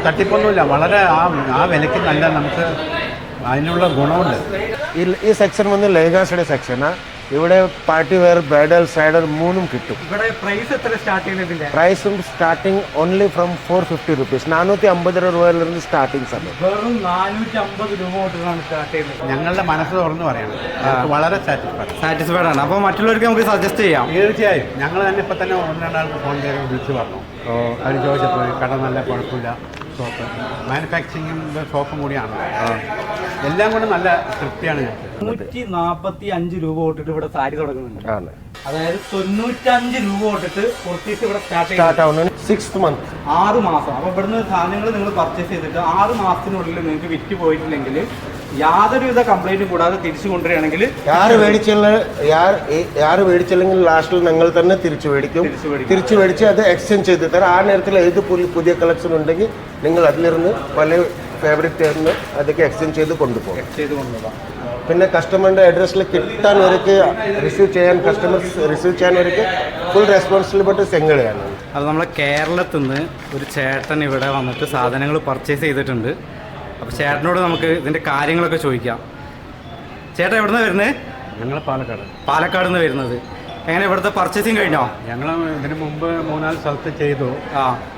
തട്ടിപ്പൊന്നുമില്ല, വളരെ ആ വിലയ്ക്ക് നല്ല നമുക്ക് അതിനുള്ള ഗുണമുണ്ട്. ഈ സെക്ഷൻ വന്ന് ലെഹങ്കാസിന്റെ സെക്ഷനാ. ഇവിടെ പാർട്ടി വെയർ, ബ്രൈഡൽ, സൈഡർ മൂന്നും കിട്ടും. ഇവിടെ പ്രൈസ് എത്ര സ്റ്റാർട്ട് ചെയ്യുന്നതിന്റെ? പ്രൈസും സ്റ്റാർട്ടിങ് ഓൺലി ഫ്രം 450 rupees, 450 രൂപയിലിருந்து സ്റ്റാർട്ടിങ് സമയം. വെറും 450 രൂപ തൊട്ടാണ് സ്റ്റാർട്ട് ചെയ്യുന്നത്. ഞങ്ങളുടെ മനസ്സ് തുറന്ന് പറയണം, വളരെ സാറ്റിസ്ഫൈഡ് ആണ്. അപ്പോൾ മറ്റുള്ളവർക്ക് നമുക്ക് സജസ്റ്റ് ചെയ്യാം. തീർച്ചയായും. ഞങ്ങൾ തന്നെ ഇപ്പം തന്നെ 1-2 ഫോൺ ചെയ്ത് വിളിച്ച് പറഞ്ഞു. അവർ ചോദിച്ചപ്പോൾ കട നല്ല കുഴപ്പമില്ല, ഷോപ്പ് മാനുഫാക്ചറിങ്ങിൻ്റെ ഷോപ്പും കൂടിയാണ്. എല്ലാം കൂടെ നല്ല തൃപ്തിയാണ് ഞങ്ങൾക്ക്. 145 രൂപ തൊട്ടിട്ട് ഇവിടെ സാരി തുടങ്ങുന്നുണ്ട്. അതായത് 95 രൂപ തൊട്ടിട്ട് കുർത്തീസ് ഇവിടെ സ്റ്റാർട്ട് ആവുന്നത് 6th month, 6 മാസം. അപ്പോൾ ഇവിടുന്ന് സാധനങ്ങൾ നിങ്ങൾ പർച്ചേസ് ചെയ്തിട്ട് 6 മാസത്തിനുള്ളിൽ നിങ്ങൾക്ക് വിറ്റ് പോയിട്ടില്ലെങ്കിൽ യാതൊരുവിധ കംപ്ലൈന്റും കൂടാതെ തിരിച്ചു കൊണ്ടുവരികയാണെങ്കിൽ യാര് മേടിച്ചില്ലെങ്കിൽ ലാസ്റ്റിൽ ഞങ്ങൾ തന്നെ തിരിച്ചു മേടിച്ച് അത് എക്സ്ചേഞ്ച് ചെയ്ത് തരാം. ആ നേരത്തിൽ ഏത് പുതിയ കളക്ഷൻ ഉണ്ടെങ്കിൽ നിങ്ങൾ അതിലിരുന്ന് പല ഫേവറേറ്റ് ആയിരുന്നു അതൊക്കെ എക്സ്ചേഞ്ച് ചെയ്ത് കൊണ്ടുപോകാം. പിന്നെ കസ്റ്റമറിന്റെ അഡ്രസ്സിൽ കിട്ടാൻ വരയ്ക്ക് കസ്റ്റമേഴ്സ് റിസീവ് ചെയ്യാൻ വരയ്ക്ക് ഫുൾ റെസ്പോൺസിബിലിറ്റി സെങ്ങടെയാണ്. അത് നമ്മളെ കേരളത്തിൽ നിന്ന് ഒരു ചേട്ടൻ ഇവിടെ വന്നിട്ട് സാധനങ്ങൾ പർച്ചേസ് ചെയ്തിട്ടുണ്ട്. അപ്പോൾ ചേട്ടനോട് നമുക്ക് ഇതിൻ്റെ കാര്യങ്ങളൊക്കെ ചോദിക്കാം. ചേട്ടൻ എവിടെ നിന്ന് വരുന്നത്? ഞങ്ങൾ പാലക്കാട് നിന്ന് വരുന്നത്. എങ്ങനെ ഇവിടുത്തെ പർച്ചേസിങ് കഴിഞ്ഞോ? ഞങ്ങൾ ഇതിന് മുമ്പ് 3-4 സ്ഥലത്ത് ചെയ്തു.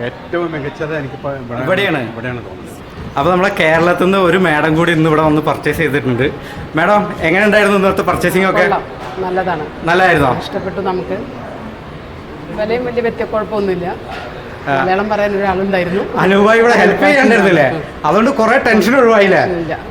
ഏറ്റവും മികച്ചത് എനിക്കിപ്പോൾ ഇവിടെയാണ് തോന്നുന്നത്. അപ്പോൾ നമ്മളെ കേരളത്തിൽ നിന്ന് ഒരു മാഡം കൂടി ഇന്ന് ഇവിടെ വന്ന് പർച്ചേസ് ചെയ്തിട്ടുണ്ട്. മാഡം എങ്ങനെ ഉണ്ടായിരുന്നു ഇന്നത്തെ പർച്ചേസിംഗ് ഒക്കെ? നല്ലതായിരുന്നോ? ഇഷ്ടപ്പെട്ടു. നമുക്ക് വിലയും വലിയ കുഴപ്പമൊന്നുമില്ല. മലയാളം പറയാൻ ഒരാളുണ്ടായിരുന്നു, അനുഭവം ഇവിടെ ഹെൽപ്പ് ചെയ്യാണ്ടിരുന്നില്ലേ? അതുകൊണ്ട് കുറെ ടെൻഷൻ ഒഴിവായില്ലേ?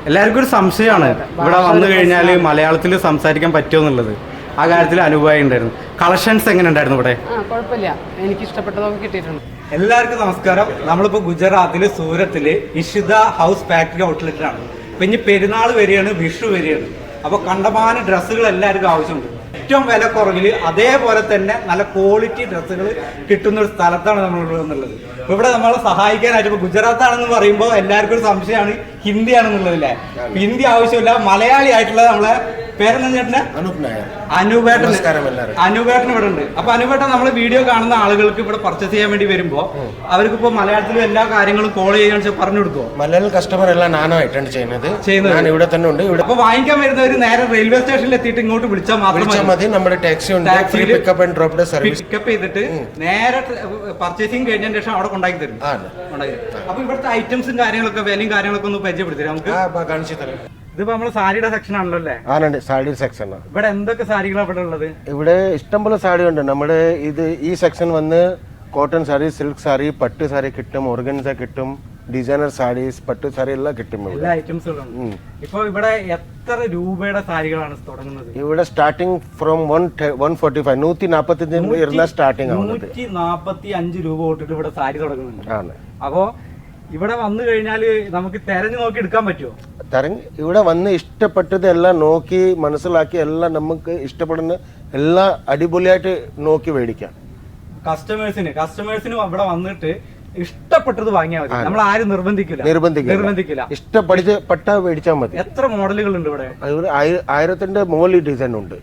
എല്ലാവർക്കും ഒരു സംശയമാണ് ഇവിടെ വന്നു കഴിഞ്ഞാൽ മലയാളത്തിൽ സംസാരിക്കാൻ പറ്റുമോ എന്നുള്ളത്. ആ കാര്യത്തിൽ അനുഭവം ഉണ്ടായിരുന്നു. കളക്ഷൻസ് എങ്ങനെ ഉണ്ടായിരുന്നു ഇവിടെ? കുഴപ്പമില്ല, എനിക്ക് ഇഷ്ടപ്പെട്ടതൊക്കെ കിട്ടിയിട്ടുണ്ട്. എല്ലാവർക്കും നമസ്കാരം. നമ്മളിപ്പോൾ ഗുജറാത്തിൽ സൂരത്തിൽ ഇഷിത ഹൗസ് ഫാക്ടറി ഔട്ട്ലെറ്റിലാണ്. ഇപ്പം ഇനി പെരുന്നാൾ വരികയാണ്, വിഷു വരികയാണ്. അപ്പോൾ കണ്ടമാന ഡ്രസ്സുകൾ എല്ലാവർക്കും ആവശ്യമുണ്ട്. ഏറ്റവും വില കുറവിൽ അതേപോലെ തന്നെ നല്ല ക്വാളിറ്റി ഡ്രസ്സുകൾ കിട്ടുന്ന ഒരു സ്ഥലത്താണ് നമ്മളുള്ളത് എന്നുള്ളത്. അപ്പോൾ ഇവിടെ നമ്മളെ സഹായിക്കാനായിട്ട് ഇപ്പോൾ ഗുജറാത്താണെന്ന് പറയുമ്പോൾ എല്ലാവർക്കും ഒരു സംശയമാണ് ഹിന്ദിയാണെന്നുള്ളതല്ലേ. ഹിന്ദി ആവശ്യമില്ല, മലയാളി ആയിട്ടുള്ള നമ്മളെ പേരെന്താ ചേട്ടൻ്റെ? അനുപേട്ടൻ ഇവിടെ ഉണ്ട്. അപ്പൊ അനുപേട്ടൻ നമ്മളെ വീഡിയോ കാണുന്ന ആളുകൾക്ക് ഇവിടെ പർച്ചേസ് ചെയ്യാൻ വേണ്ടി വരുമ്പോ അവർക്ക് ഇപ്പൊ മലയാളത്തിലും എല്ലാ കാര്യങ്ങളും കോൾ ചെയ്യാൻ പറഞ്ഞു കൊടുക്കുമോ? മലയാളം കസ്റ്റമർ എല്ലാം നാനായിട്ടാണ് ചെയ്യുന്നത്. ഇവിടെ തന്നെ ഉണ്ട്. അപ്പൊ വാങ്ങിക്കാൻ വരുന്നവർ നേരെ റെയിൽവേ സ്റ്റേഷനിൽ എത്തിയിട്ട് ഇങ്ങോട്ട് വിളിച്ചാൽ മാത്രം മതി. നമ്മുടെ ടാക്സി ഉണ്ട്, pickup and drop service. Pickup ചെയ്തിട്ട് നേരെ പർച്ചേസിംഗ് കഴിഞ്ഞതിന് ശേഷം അവിടെ കൊണ്ടാക്കി തരും. അപ്പൊ ഇവിടുത്തെ ഐറ്റംസും കാര്യങ്ങളൊക്കെ വിലയും കാര്യങ്ങളൊക്കെ ഒന്ന് പരിചയപ്പെടുത്തരാം നമുക്ക്. കാണിച്ചു തരാം. ഇതിപ്പോ നമ്മള് സാരിയുടെ സെക്ഷൻ ആണല്ലോ അല്ലേ? സാരി സെക്ഷൻ. ഇവിടെ എന്തൊക്കെ സാരികളാണ് ഇവിടെ ഉള്ളത്? ഇവിടെ ഇഷ്ടംപോലെ സാരി ഉണ്ട്. നമ്മുടെ ഈ സെക്ഷൻ വന്ന് കോട്ടൺ സാരി, സിൽക്ക് സാരി, പട്ട് സാരി കിട്ടും, ഓർഗൻസ കിട്ടും, ഡിസൈനർ സാരീസ്, പട്ട് സാരി എല്ലാം കിട്ടും. എല്ലാ ഐറ്റംസുകളും. ഇപ്പൊ ഇവിടെ എത്ര രൂപയുടെ സാരികളാണ് തുടങ്ങുന്നത്? ഇവിടെ സ്റ്റാർട്ടിംഗ് ഫ്രോം 145 145 സ്റ്റാർട്ടിംഗ് ആവുന്നത്. 145 രൂപ തൊട്ടിട്ട് ഇവിടെ സാരി തുടങ്ങുന്നുണ്ട്. അപ്പോ ഇവിടെ വന്നു കഴിഞ്ഞാൽ നമുക്ക് തെരഞ്ഞു നോക്കി എടുക്കാൻ പറ്റുമോ? ഇവിടെ വന്ന് ഇഷ്ടപ്പെട്ടത് എല്ലാം നോക്കി മനസ്സിലാക്കി എല്ലാം നമുക്ക് ഇഷ്ടപ്പെടുന്ന എല്ലാം അടിപൊളിയായിട്ട് നോക്കി മേടിക്കാം. കസ്റ്റമേഴ്സിന് ഇവിടെ വന്നിട്ട് ഇഷ്ടപ്പെട്ടത് വാങ്ങിയാൽ മതി. നമ്മൾ ആരും നിർബന്ധിക്കില്ല. ഇഷ്ടപ്പെട്ട മേടിച്ചാൽ മതി. എത്ര മോഡലുകൾ ഉണ്ട് ഇവിടെ? 1000ന്റെ മുകളിൽ ഡിസൈൻ ഉണ്ട്,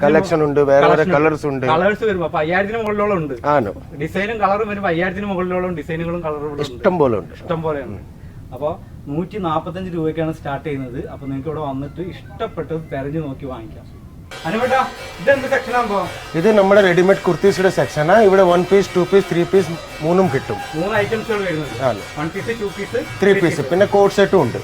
കളക്ഷൻ ഉണ്ട്, വേറെ കളേഴ്സ് ഉണ്ട്. കളേഴ്സ് വരുമ്പോ 5000 മുകളിലോളം ഉണ്ട്. ഡിസൈനും കളറും വരുമ്പോ 5000 മുകളിലോളം ഡിസൈനുകളും കളറുകളും ഇഷ്ടം പോലെ ഉണ്ട്. ഇഷ്ടം പോലെയാണ്. അപ്പൊ 145 രൂപയ്ക്കാണ് സ്റ്റാർട്ട് ചെയ്യുന്നത്. അപ്പൊ നിങ്ങൾക്ക് ഇവിടെ വന്നിട്ട് ഇഷ്ടപ്പെട്ടത് തെരഞ്ഞു നോക്കി വാങ്ങിക്കാം. ഇത് നമ്മുടെ റെഡിമെയ്ഡ് കുർത്തീസിന്റെ സെക്ഷനാ. ഇവിടെ 1 പീസ്, 2 പീസ്, 3 പീസ് മൂന്നും കിട്ടും. 3 ഐറ്റംസുകൾ വരുന്നത്. 1 പീസ്, 2 പീസ്, 3 പീസ്, പിന്നെ കോഡ് സെറ്റും ഉണ്ട്.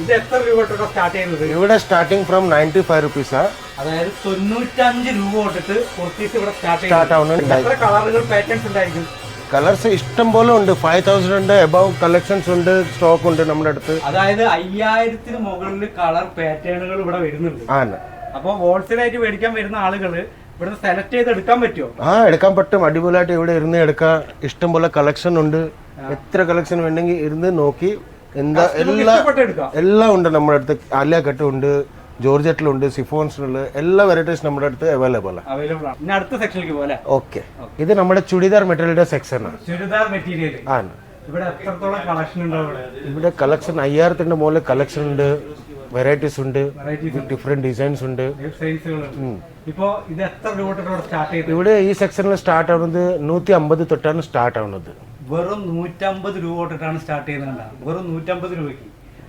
ഇത് എത്ര രൂപ തൊട്ടാണ് സ്റ്റാർട്ട് ചെയ്യുന്നത്? ഇവിടെ സ്റ്റാർട്ടിംഗ് ഫ്രം 95 റുപ്പീസാ. അതായത് 95 രൂപ തൊട്ടിട്ട് കുർത്തീസ് ഇവിടെ സ്റ്റാർട്ട് ആവുന്നുണ്ട്. എത്ര കളറുകൾ, പാറ്റേൺസ് ഉണ്ടായിരിക്കും? കളേഴ്സ് ഇഷ്ടം പോലെ ഉണ്ട്. 5000 എബവ് കളക്ഷൻസ് ഉണ്ട്, സ്റ്റോക്ക് ഉണ്ട് നമ്മുടെ അടുത്ത്. അതായത് 5000 മുകളിൽ കളർ പാറ്റേണുകൾ ഇവിടെ വരുന്നുണ്ട്. അപ്പൊ ഹോൾസെയിൽ ആയിട്ട് മേടിക്കാൻ വരുന്ന ആളുകൾ ഇവിടെ സെലക്ട് ചെയ്ത് എടുക്കാൻ പറ്റുമോ? എടുക്കാൻ പറ്റും. അടിപൊളിയായിട്ട് ഇവിടെ ഇരുന്ന് എടുക്കാം. ഇഷ്ടം പോലെ കളക്ഷൻ ഉണ്ട്. എത്ര കളക്ഷൻ വേണമെങ്കിൽ ഇരുന്ന് നോക്കി എന്താ എല്ലാം ഉണ്ട് നമ്മുടെ അടുത്ത്. ആലിയ കട്ട് ഉണ്ട്, ജോർജറ്റിലുണ്ട്, സിഫോൺസിലുണ്ട്, എല്ലാ വെറൈറ്റീസ് നമ്മുടെ അടുത്ത് അവൈലബിൾ ആണ്. അടുത്ത സെക്ഷനിലേക്ക് പോലെ. ഓക്കെ, ഇത് നമ്മുടെ ചുടിദാർ മെറ്റീരിയലിന്റെ സെക്ഷൻ ആണ്. ചുരിദാർ മെറ്റീരിയൽ ആണ്. ഇവിടെ എത്രത്തോളം കളക്ഷൻ ഉണ്ട്? ഇവിടെ കളക്ഷൻ 5000ന്റെ മുകളിൽ കളക്ഷൻ ഉണ്ട്, വെറൈറ്റീസ് ഉണ്ട്, ഡിഫറെന്റ് ഡിസൈൻസ് ഉണ്ട്. ഇവിടെ ഈ സെക്ഷനിൽ സ്റ്റാർട്ട് ആവുന്നത് 150 തൊട്ടാണ് സ്റ്റാർട്ട് ആവുന്നത്. വെറും 150 രൂപ തൊട്ടിട്ടാണ് സ്റ്റാർട്ട് ചെയ്യുന്നത്. വെറും 150 രൂപയ്ക്ക്.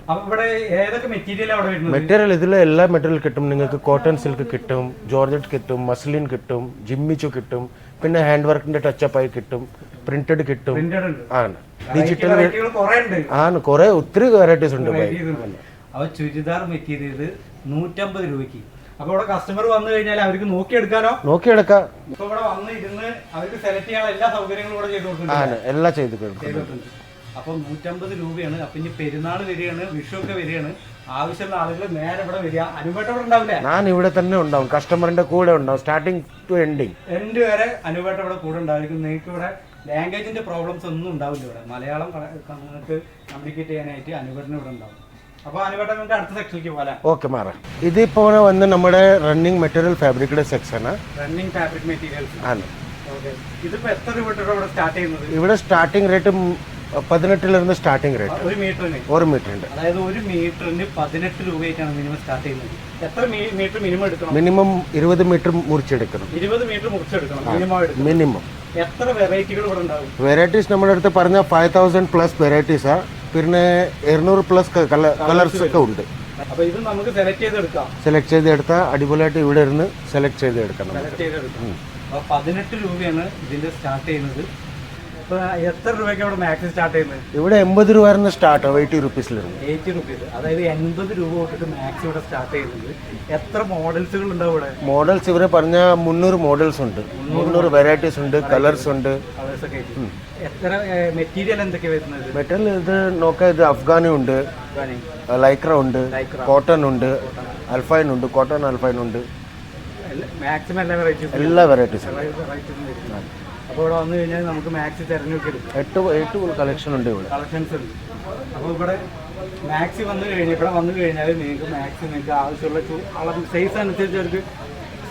അപ്പൊ ഇവിടെ ഏതൊക്കെ മെറ്റീരിയൽ അവിടെ വരുന്നത്? മെറ്റീരിയൽ ഇതിൽ എല്ലാ മെറ്റീരിയൽ കിട്ടും. നിങ്ങൾക്ക് കോട്ടൺ സിൽക്ക് കിട്ടും, ജോർജറ്റ് കിട്ടും, മസ്ലിൻ കിട്ടും, ജിമ്മിച്ചു കിട്ടും, പിന്നെ ഹാൻഡ് വർക്കിന്റെ ടച്ചപ്പ് ആയി കിട്ടും, പ്രിന്റഡ് കിട്ടും. ആണ് ഡിജിറ്റൽ ആണ്, കുറെ ഒത്തിരി വെറൈറ്റീസ് ഉണ്ട്. അപ്പൊ ചുരിദാർ മെറ്റീരിയൽ 150 രൂപയ്ക്ക്. അപ്പൊ ഇവിടെ കസ്റ്റമർ വന്നു കഴിഞ്ഞാൽ അവർക്ക് നോക്കിയെടുക്കാനോ? നോക്കിയെടുക്കാം. ഇപ്പൊ ഇവിടെ വന്ന് ഇരുന്ന് അവർക്ക് സെലക്ട് ചെയ്യാനുള്ള എല്ലാ സൗകര്യങ്ങളും ഇവിടെ ചെയ്ത് കൊടുക്കുന്നുണ്ട്. എല്ലാം ചെയ്തിട്ടുണ്ട്. അപ്പൊ 150 രൂപയാണ്. അപ്പൊ ഇനി പെരുന്നാൾ വരികയാണ്, വിഷു ഒക്കെ വരികയാണ്. ആവശ്യമുള്ള ആളുകൾ നേരെ ഇവിടെ വരിക. അനുപേട്ട ഇവിടെ ഉണ്ടാവില്ലേ? ഞാൻ ഇവിടെ തന്നെ ഉണ്ടാവും, കസ്റ്റമറിന്റെ കൂടെ ഉണ്ടാവും, സ്റ്റാർട്ടിങ് ടു എൻഡ് വരെ അനുപേട്ട ഇവിടെ കൂടെ ഉണ്ടായിരിക്കും. നിങ്ങൾക്ക് ഇവിടെ ലാംഗ്വേജിന്റെ പ്രോബ്ലംസ് ഒന്നും ഉണ്ടാവില്ല. ഇവിടെ മലയാളം നിങ്ങൾക്ക് കമ്മ്യൂണിക്കേറ്റ് ചെയ്യാനായിട്ട് അനുപേട്ടന് ഇവിടെ ഉണ്ടാവും. അപ്പൊ അനുപേട്ട നമുക്ക് അടുത്ത സെക്ഷനിലേക്ക് പോകാം. ഓക്കെ മാറാം. ഇതിപ്പോ വന്ന് നമ്മുടെ റണ്ണിങ് മെറ്റീരിയൽ ഫാബ്രിക്കിന്റെ സെക്ഷനാണ്. റണ്ണിങ് ഫാബ്രിക് മെറ്റീരിയൽസ് ആണ്. ഇതിപ്പോ എത്ര രൂപ ഇവിടെ സ്റ്റാർട്ട് ചെയ്യുന്നത്? ഇവിടെ സ്റ്റാർട്ടിംഗ് റേറ്റ് 18 സ്റ്റാർട്ടിംഗ് റേറ്റ്. ഒരു മീറ്ററിന്? ഒരു മീറ്ററിന്റെ. അതായത് ഒരു മീറ്ററിന് 18 രൂപയായിട്ടാണ് മിനിമം സ്റ്റാർട്ട് ചെയ്യുന്നത്. എത്ര മീറ്റർ മിനിമം എടുക്കണം? മിനിമം 20 മീറ്റർ മുറിച്ചെടുക്കണം. 20 മീറ്റർ മുറിച്ചെടുക്കണം മിനിമം. എത്ര വെറൈറ്റികൾ ഇവിടെ ഉണ്ടാവും? വെറൈറ്റീസ് നമ്മുടെ അടുത്ത് പറഞ്ഞ 5000+ വെറൈറ്റീസാ. പിന്നെ 200+ കളേഴ്സ് ഒക്കെ ഉണ്ട്. അപ്പൊ ഇത് നമുക്ക് സെലക്ട് ചെയ്തെടുത്താൽ അടിപൊളിയായിട്ട് ഇവിടെ ഇരുന്ന് സെലക്ട് ചെയ്തെടുക്കണം. 18 രൂപയാണ് ഇതിന്റെ സ്റ്റാർട്ട് ചെയ്യുന്നത്. എത്ര രൂപയ്ക്ക് ഇവിടെ മാക്സിമം സ്റ്റാർട്ട് ചെയ്യുന്നത്? ഇവിടെ 80 രൂപ സ്റ്റാർട്ട് ആവും. 80 റുപ്പീസിലാണ്. 80 റുപ്പീസ്. അതായത് 80 രൂപ തൊട്ടിട്ട് മാക്സിമം ഇവിടെ സ്റ്റാർട്ട് ചെയ്യുന്നത്. എത്ര മോഡൽസുകൾ ഉണ്ടാവും ഇവിടെ? മോഡൽസ് ഇവരെ പറഞ്ഞ 300 മോഡൽസ് ഉണ്ട്, 300 വെറൈറ്റീസ് ഉണ്ട്, കളേഴ്സ് ഉണ്ട്. എത്ര മെറ്റീരിയൽ എന്തൊക്കെയാണ് വരുന്നത്? മെറ്റീരിയൽ ഇത് നോക്കാം. ഇത് അഫ്ഗാനി ഉണ്ട്, ലൈക്ര ഉണ്ട്, കോട്ടൺ ഉണ്ട്, അൽഫൈൻ ഉണ്ട്, കോട്ടൺ അൽഫൈൻ ഉണ്ട്, മാക്സിമം എല്ലാ വെറൈറ്റീസും. അപ്പോൾ ഇവിടെ വന്നു കഴിഞ്ഞാൽ നമുക്ക് മാക്സി തിരഞ്ഞെടുക്കാം. 8 കളക്ഷൻ ഉണ്ട് ഇവിടെ. കളക്ഷൻസ് ഉണ്ട്. അപ്പോൾ ഇവിടെ മാക്സി വന്നു കഴിഞ്ഞാൽ ഇവിടെ വന്നു കഴിഞ്ഞാൽ നിങ്ങൾക്ക് മാക്സി നിങ്ങൾക്ക് ആവശ്യമുള്ള സൈസ് അനുസരിച്ച് അവർക്ക്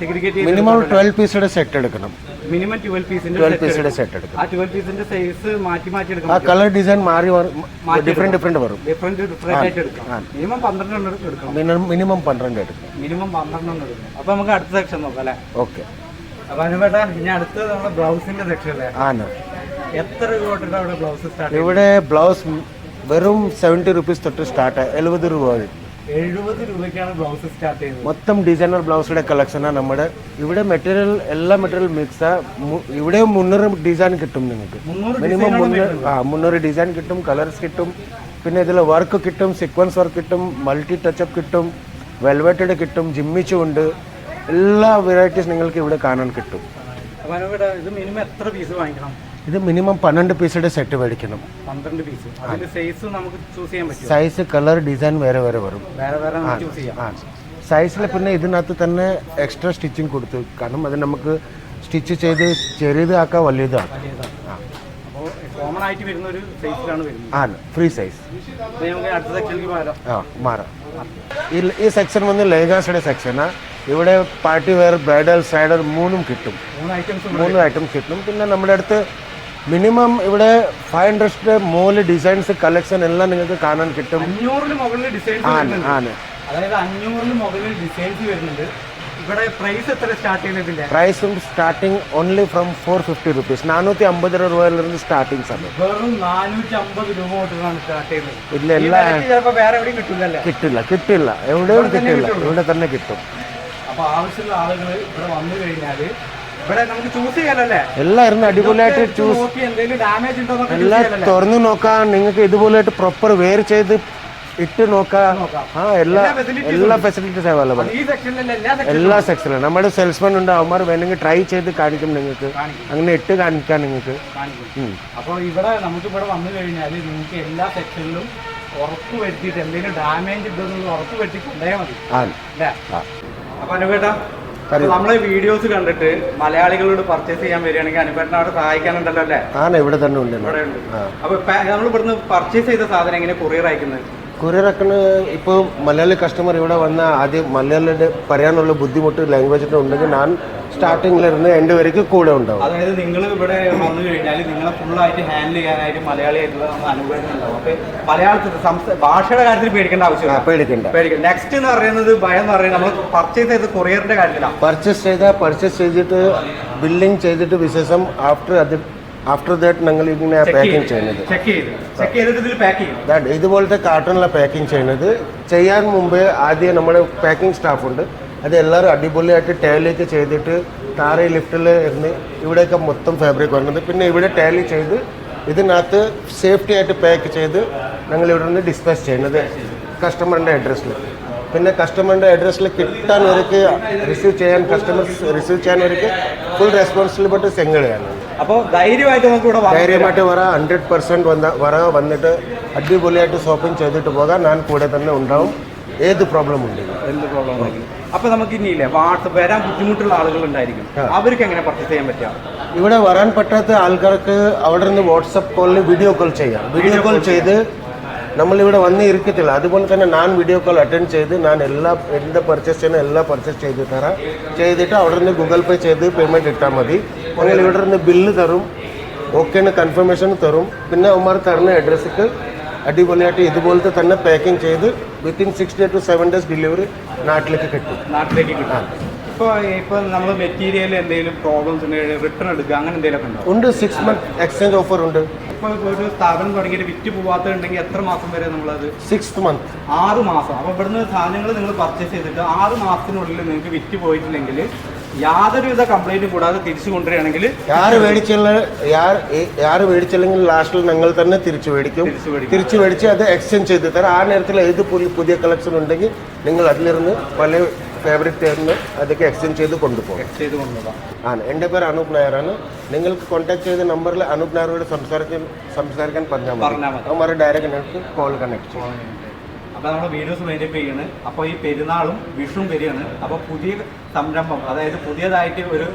സെഗ്രിഗേറ്റ് ചെയ്ത് മിനിമം 12 പീസുടെ സെറ്റ് എടുക്കണം. മിനിമം 12 പീസിന്റെ സെറ്റ് എടുക്കണം. ആ 12 പീസിന്റെ സൈസ് മാറ്റി എടുക്കണം. ആ കളർ ഡിസൈൻ മാറി ഡിഫറെന്റ് വരും. ഡിഫറെന്റ് ആയിട്ട് എടുക്കണം. മിനിമം 12 എടുക്കണം. മിനിമം 12 എടുക്കണം. മിനിമം 12 എടുക്കണം. അപ്പോൾ നമുക്ക് അടുത്ത സെക്ഷൻ നോക്കാം അല്ലേ? ഓക്കെ. അപ്പൊ അനുപേട്ട ഇനി അടുത്തത് നമ്മുടെ ബ്ലൗസിന്റെ സെക്ഷൻ അല്ലേ? ആണ്. എത്ര രൂപ തൊട്ടിട്ടാണ് ഇവിടെ ബ്ലൗസ് സ്റ്റാർട്ട്? ഇവിടെ ബ്ലൗസ് വെറും 70 റുപ്പീസ് തൊട്ട് സ്റ്റാർട്ട്. 70 രൂപ. 70 രൂപയ്ക്കാണ് ബ്ലൗസ് സ്റ്റാർട്ട് ചെയ്യുന്നത്. മൊത്തം ഡിസൈനർ ബ്ലൗസിന്റെ കളക്ഷനാണ് നമ്മുടെ ഇവിടെ. മെറ്റീരിയൽ എല്ലാ മെറ്റീരിയൽ മിക്സാ. ഇവിടെ 300 ഡിസൈൻ കിട്ടും നിങ്ങൾക്ക്. മിനിമം 300 ഡിസൈൻ കിട്ടും, കളേഴ്സ് കിട്ടും. പിന്നെ ഇതിൽ വർക്ക് കിട്ടും, സീക്വൻസ് വർക്ക് കിട്ടും, മൾട്ടി ടച്ചപ്പ് കിട്ടും, വെൽവെറ്റഡ് കിട്ടും, ജിമ്മിച്ചു ഉണ്ട്. എല്ലാ വെറൈറ്റീസ് നിങ്ങൾക്ക് ഇവിടെ കാണാൻ കിട്ടും. ഇത് മിനിമം എത്ര പീസ് വാങ്ങിക്കണം? ഇത് മിനിമം 12 പീസുടെ സെറ്റ് മേടിക്കണം. 12 പീസ്. അതിന്റെ സൈസ് നമുക്ക് ചൂസ് ചെയ്യാൻ പറ്റും. സൈസ്, കളർ, ഡിസൈൻ വേറെ വരും. ചൂസ് ചെയ്യാം. സൈസിൽ പിന്നെ ഇതിനകത്ത് തന്നെ എക്സ്ട്രാ സ്റ്റിച്ചിങ് കൊടുത്തു. കാരണം അത് നമുക്ക് സ്റ്റിച്ച് ചെയ്ത് ചെറിയതാക്കാം, വലുതാക്കാം. അപ്പോൾ കോമൺ ആയിട്ട് വരുന്ന ഒരു സൈസിലാണ് വരുന്നത്. ആണ്, ഫ്രീ സൈസ്. നമുക്ക് അടുത്ത സെക്ഷനിലേക്ക് മാറാം. ഈ സെക്ഷൻ വന്ന് ലെഹങ്കാസിന്റെ സെക്ഷനാണ്. ഇവിടെ പാർട്ടി വെയർ, ബ്രൈഡൽ, സൈഡർ മൂന്നും കിട്ടും. 3 ഐറ്റംസ് കിട്ടും. പിന്നെ നമ്മുടെ അടുത്ത് മിനിമം ഇവിടെ 500 മുകളിൽ ഡിസൈൻസ് കളക്ഷൻ എല്ലാം നിങ്ങൾക്ക് കാണാൻ കിട്ടും. 500 മുകളിൽ ഡിസൈൻസ് ആണ്. അതായത് 500 മുകളിൽ ഡിസൈൻസ് വരുന്നുണ്ട്. ഇവിടെ പ്രൈസ് എത്ര സ്റ്റാർട്ട് ചെയ്യുന്നതിന്റെ? പ്രൈസും സ്റ്റാർട്ടിംഗ് ഓൺലി ഫ്രം 450 റുപ്പീസ്. 450 രൂപയിലിருந்து സ്റ്റാർട്ടിംഗ് സമയം. വെറും 450 രൂപ തൊട്ടാണ് സ്റ്റാർട്ട് ചെയ്യുന്നത്. ഇല്ല, എല്ലാം വേറെ എവിടെയും കിട്ടില്ല. കിട്ടില്ല. എവിടെയും കിട്ടില്ല. ഇവിടെ തന്നെ കിട്ടും. അപ്പൊ ആവശ്യമുള്ള ആളുകൾ ഇവിടെ വന്നു കഴിഞ്ഞാൽ ഇവിടെ നമുക്ക് ചൂസ് ചെയ്യാനല്ലേ? എല്ലാം അടിപൊളിയായിട്ട് ചൂസ്. എന്തെങ്കിലും ഡാമേജ് ഉണ്ടോ എല്ലാം തുറന്നു നോക്കാം. നിങ്ങൾക്ക് ഇതുപോലെയായിട്ട് പ്രോപ്പർ വെയർ ചെയ്ത് ഇട്ട് നോക്കാം. എല്ലാ ഫെസിലിറ്റീസ് അവൈലബിൾ. എല്ലാ സെക്ഷനിലും നമ്മുടെ സെയിൽസ്മാൻ ഉണ്ട്. അവന്മാർ വേണമെങ്കിൽ ട്രൈ ചെയ്ത് കാണിക്കും നിങ്ങൾക്ക്. അങ്ങനെ ഇട്ട് കാണിക്കാം നിങ്ങൾക്ക്. അപ്പോൾ ഇവിടെ നമുക്ക് ഇവിടെ വന്നു കഴിഞ്ഞാൽ നിങ്ങൾക്ക് എല്ലാ സെക്ഷനിലും ഉറപ്പ് വരുത്തിയിട്ട് എന്തെങ്കിലും ഡാമേജ് ഉണ്ടെന്നുള്ള ഉറപ്പ് വരുത്തി കൊണ്ടുപോയാൽ മതി അല്ലേ? അപ്പൊ അനുപേട്ടാ, നമ്മളെ വീഡിയോസ് കണ്ടിട്ട് മലയാളികളോട് പർച്ചേസ് ചെയ്യാൻ വരികയാണെങ്കിൽ അനുപേട്ടനെ അവിടെ സഹായിക്കാനുണ്ടല്ലോ അല്ലേ? ഇവിടെ തന്നെ ഉണ്ട്. അപ്പൊ നമ്മൾ ഇവിടുന്ന് പർച്ചേസ് ചെയ്ത സാധനം എങ്ങനെ കൊറിയർ അയക്കുന്നത്? കൊറിയർ അയക്കുന്ന ഇപ്പോൾ മലയാളി കസ്റ്റമർ ഇവിടെ വന്ന ആദ്യം മലയാളിയുടെ പറയാനുള്ള ബുദ്ധിമുട്ട് ലാംഗ്വേജിൻ്റെ ഉണ്ടെങ്കിൽ ഞാൻ സ്റ്റാർട്ടിങ്ങിലിരുന്ന് എൻ്റെ വരയ്ക്ക് കൂടെ ഉണ്ടാവും. അതായത് നിങ്ങൾ ഇവിടെ വന്നു കഴിഞ്ഞാൽ നിങ്ങളെ ഫുള്ളായിട്ട് ഹാൻഡിൽ ചെയ്യാനായിട്ട് മലയാളിയായിട്ടുള്ള അനുഭവം ഉണ്ടാവും. അപ്പോൾ മലയാളത്തിൽ ഭാഷയുടെ കാര്യത്തിൽ പേടിക്കേണ്ട ആവശ്യമില്ല. പേടിക്കണ്ട. നെക്സ്റ്റ് എന്ന് പറയുന്നത് ഭയം എന്ന് പറയുന്നത് നമ്മൾ പർച്ചേസ് ചെയ്ത് കൊറിയറിന്റെ കാര്യത്തിലാണ്. പർച്ചേസ് ചെയ്തിട്ട് ബില്ലിംഗ് ചെയ്തിട്ട് വിശേഷം ആഫ്റ്റർ അത് ആഫ്റ്റർ ദാറ്റ് ഞങ്ങൾ ഇങ്ങനെ പാക്കിംഗ് ചെയ്യുന്നത്. ചെക്ക് ചെയ്തിട്ട് ഇതിൽ പാക്ക് ചെയ്യും. ദാറ്റ് ഇതുപോലത്തെ കാർട്ടണിലാണ് പാക്കിംഗ് ചെയ്യുന്നത്. ചെയ്യാൻ മുമ്പേ ആദ്യം നമ്മുടെ പാക്കിംഗ് സ്റ്റാഫ് ഉണ്ട്, അത് എല്ലാവരും അടിപൊളിയായിട്ട് ടാലിയൊക്കെ ചെയ്തിട്ട് താഴെ ലിഫ്റ്റിൽ ഇരുന്ന് ഇവിടെയൊക്കെ മൊത്തം ഫാബ്രിക് വരുന്നത്. പിന്നെ ഇവിടെ ടാലി ചെയ്ത് ഇതിനകത്ത് സേഫ്റ്റി ആയിട്ട് പാക്ക് ചെയ്ത് ഞങ്ങൾ ഇവിടെ നിന്ന് ഡിസ്പാച്ച് ചെയ്യുന്നത് കസ്റ്റമറിൻ്റെ അഡ്രസ്സിൽ. പിന്നെ കസ്റ്റമറിൻ്റെ അഡ്രസ്സിൽ കിട്ടാനവർക്ക് റിസീവ് ചെയ്യാൻ കസ്റ്റമേഴ്സ് റിസീവ് ചെയ്യാനവർക്ക് ഫുൾ റെസ്പോൺസിബിലിറ്റി സെങ്ങനെയാണ്. അപ്പോൾ ധൈര്യമായിട്ട് നമുക്ക് ഇവിടെ ധൈര്യമായിട്ട് വരാം. 100% വന്നിട്ട് അടിപൊളിയായിട്ട് ഷോപ്പിംഗ് ചെയ്തിട്ട് പോകാം. ഞാൻ കൂടെ തന്നെ ഉണ്ടാവും, ഏത് പ്രോബ്ലം ഉണ്ടെങ്കിലും. എന്ത് പ്രോബ്ലം ഉണ്ടെങ്കിലും. അപ്പോൾ നമുക്ക് ഇനിയില്ലേ വരാൻ ബുദ്ധിമുട്ടുള്ള ആളുകൾ ഉണ്ടായിരിക്കും, അവർക്ക് എങ്ങനെ പർച്ചേസ് ചെയ്യാൻ പറ്റുക? ഇവിടെ വരാൻ പറ്റാത്ത ആൾക്കാർക്ക് അവിടെ നിന്ന് വാട്സപ്പ് കോളിൽ വീഡിയോ കോൾ ചെയ്യാം. വീഡിയോ കോൾ ചെയ്ത് നമ്മളിവിടെ വന്ന് ഇരിക്കത്തില്ല, അതുപോലെ തന്നെ ഞാൻ വീഡിയോ കോൾ അറ്റൻഡ് ചെയ്ത് ഞാൻ എൻ്റെ പർച്ചേസ് ചെയ്യുന്ന എല്ലാം പർച്ചേസ് ചെയ്ത് തരാം. ചെയ്തിട്ട് അവിടെ നിന്ന് ഗൂഗിൾ പേ ചെയ്ത് പേയ്മെൻറ്റ് ഇട്ടാൽ മതി. ഞങ്ങൾ ഇവിടെ നിന്ന് ബില്ല് തരും, ഓക്കേന്ന് കൺഫർമേഷൻ തരും. പിന്നെ അവന്മാർ തരുന്ന അഡ്രസ്സിക്ക് അടിപൊളിയായിട്ട് ഇതുപോലത്തെ തന്നെ പാക്കിംഗ് ചെയ്ത് വിത്തിൻ 6 to 7 days ഡെലിവറി നാട്ടിലേക്ക് കിട്ടും. ഇപ്പോൾ നമ്മൾ മെറ്റീരിയൽ എന്തെങ്കിലും പ്രോബ്ലംസ് ഉണ്ടെങ്കിൽ റിട്ടേൺ എടുക്കുക, അങ്ങനെ എന്തെങ്കിലും ഉണ്ടോ? ഉണ്ട്, 6 month എക്സ്ചേഞ്ച് ഓഫർ ഉണ്ട്. ഇപ്പോൾ ഒരു സ്ഥാപനം തുടങ്ങിയിട്ട് വിറ്റ് പോവാത്തുണ്ടെങ്കിൽ എത്ര മാസം വരെ നമ്മളത്? 6th month 6 മാസം. അപ്പോൾ ഇവിടുന്ന് സാധനങ്ങൾ നിങ്ങൾ പർച്ചേസ് ചെയ്തിട്ട് 6 മാസത്തിനുള്ളിൽ നിങ്ങൾക്ക് വിറ്റ് പോയിട്ടില്ലെങ്കിൽ യാതൊരുവിധ കംപ്ലൈൻറ്റും കൂടാതെ തിരിച്ചു കൊണ്ടുവരികയാണെങ്കിൽ யார் മേടിച്ചില്ലെങ്കിൽ ലാസ്റ്റിൽ ഞങ്ങൾ തന്നെ തിരിച്ചു മേടിച്ച് അത് എക്സ്ചേഞ്ച് ചെയ്ത് തരാം. ആ നേരത്തിൽ ഏത് പുതിയ കളക്ഷൻ ഉണ്ടെങ്കിൽ നിങ്ങൾ അതിലിരുന്ന് പല ഫേവറേറ്റ് തരുന്ന അതൊക്കെ എക്സ്ചേഞ്ച് ചെയ്ത് കൊണ്ടുപോകാം. ആണ്. എൻ്റെ പേര് അനൂപ് നായരാണ്. നിങ്ങൾക്ക് കോൺടാക്ട് ചെയ്ത നമ്പറിൽ അനൂപ് നായരോട് സംസാരിക്കാൻ പറഞ്ഞാൽ മതി. അവന്മാരെ ഡയറക്റ്റ് നിങ്ങൾക്ക് കോൾ കണക്ട് ചെയ്യും. അപ്പോൾ നമ്മുടെ വീഡിയോസ് വൈൻഡപ്പ് ചെയ്യാണ്. അപ്പോൾ ഈ പെരുന്നാളും വിഷുവും വരികയാണ്. അപ്പോൾ പുതിയ സംരംഭം, അതായത് പുതിയതായിട്ട് ഒരു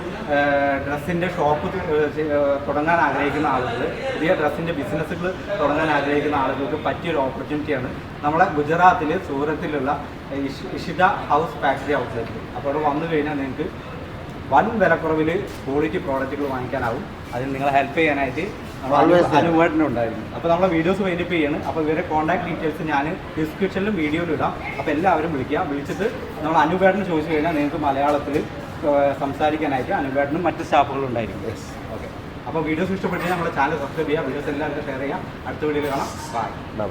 ഡ്രസ്സിൻ്റെ ഷോപ്പ് തുടങ്ങാൻ ആഗ്രഹിക്കുന്ന ആളുകൾ, പുതിയ ഡ്രസ്സിൻ്റെ ബിസിനസ്സുകൾ തുടങ്ങാൻ ആഗ്രഹിക്കുന്ന ആളുകൾക്ക് പറ്റിയൊരു ഓപ്പർച്യൂണിറ്റിയാണ് നമ്മളെ ഗുജറാത്തിൽ സൂറത്തിലുള്ള ഇഷിത ഹൗസ് ഫാക്ടറി ഔട്ട്ലെറ്റ്. അപ്പോൾ അവിടെ വന്നു കഴിഞ്ഞാൽ നിങ്ങൾക്ക് വൻ വിലക്കുറവിൽ ക്വാളിറ്റി പ്രോഡക്റ്റുകൾ വാങ്ങിക്കാനാവും. അതിൽ നിങ്ങളെ ഹെൽപ്പ് ചെയ്യാനായിട്ട് അനുവേട്ടനുണ്ടായിരുന്നു. അപ്പോൾ നമ്മളെ വീഡിയോസ് വൈൻഡപ്പ് ചെയ്യാണ്. അപ്പോൾ ഇവരെ കോൺടാക്ട് ഡീറ്റെയിൽസ് ഞാൻ ഡിസ്ക്രിപ്ഷനിലും വീഡിയോയിലും ഇടാം. അപ്പോൾ എല്ലാവരും വിളിച്ചിട്ട് നമ്മൾ അനുവേട്ടന് ചോദിച്ചു കഴിഞ്ഞാൽ നിങ്ങൾക്ക് മലയാളത്തിൽ സംസാരിക്കാനായിട്ട് അനുവേട്ടനും മറ്റ് സ്റ്റാഫുകളും ഉണ്ടായിരിക്കും. ഓക്കെ. അപ്പോൾ വീഡിയോസ് ഇഷ്ടപ്പെട്ട് നമ്മുടെ ചാനൽ സബ്സ്ക്രൈബ് ചെയ്യുക, വീഡിയോസ് എല്ലാവർക്കും ഷെയർ ചെയ്യാം. അടുത്ത വീഡിയോയിൽ കാണാം. ബൈ.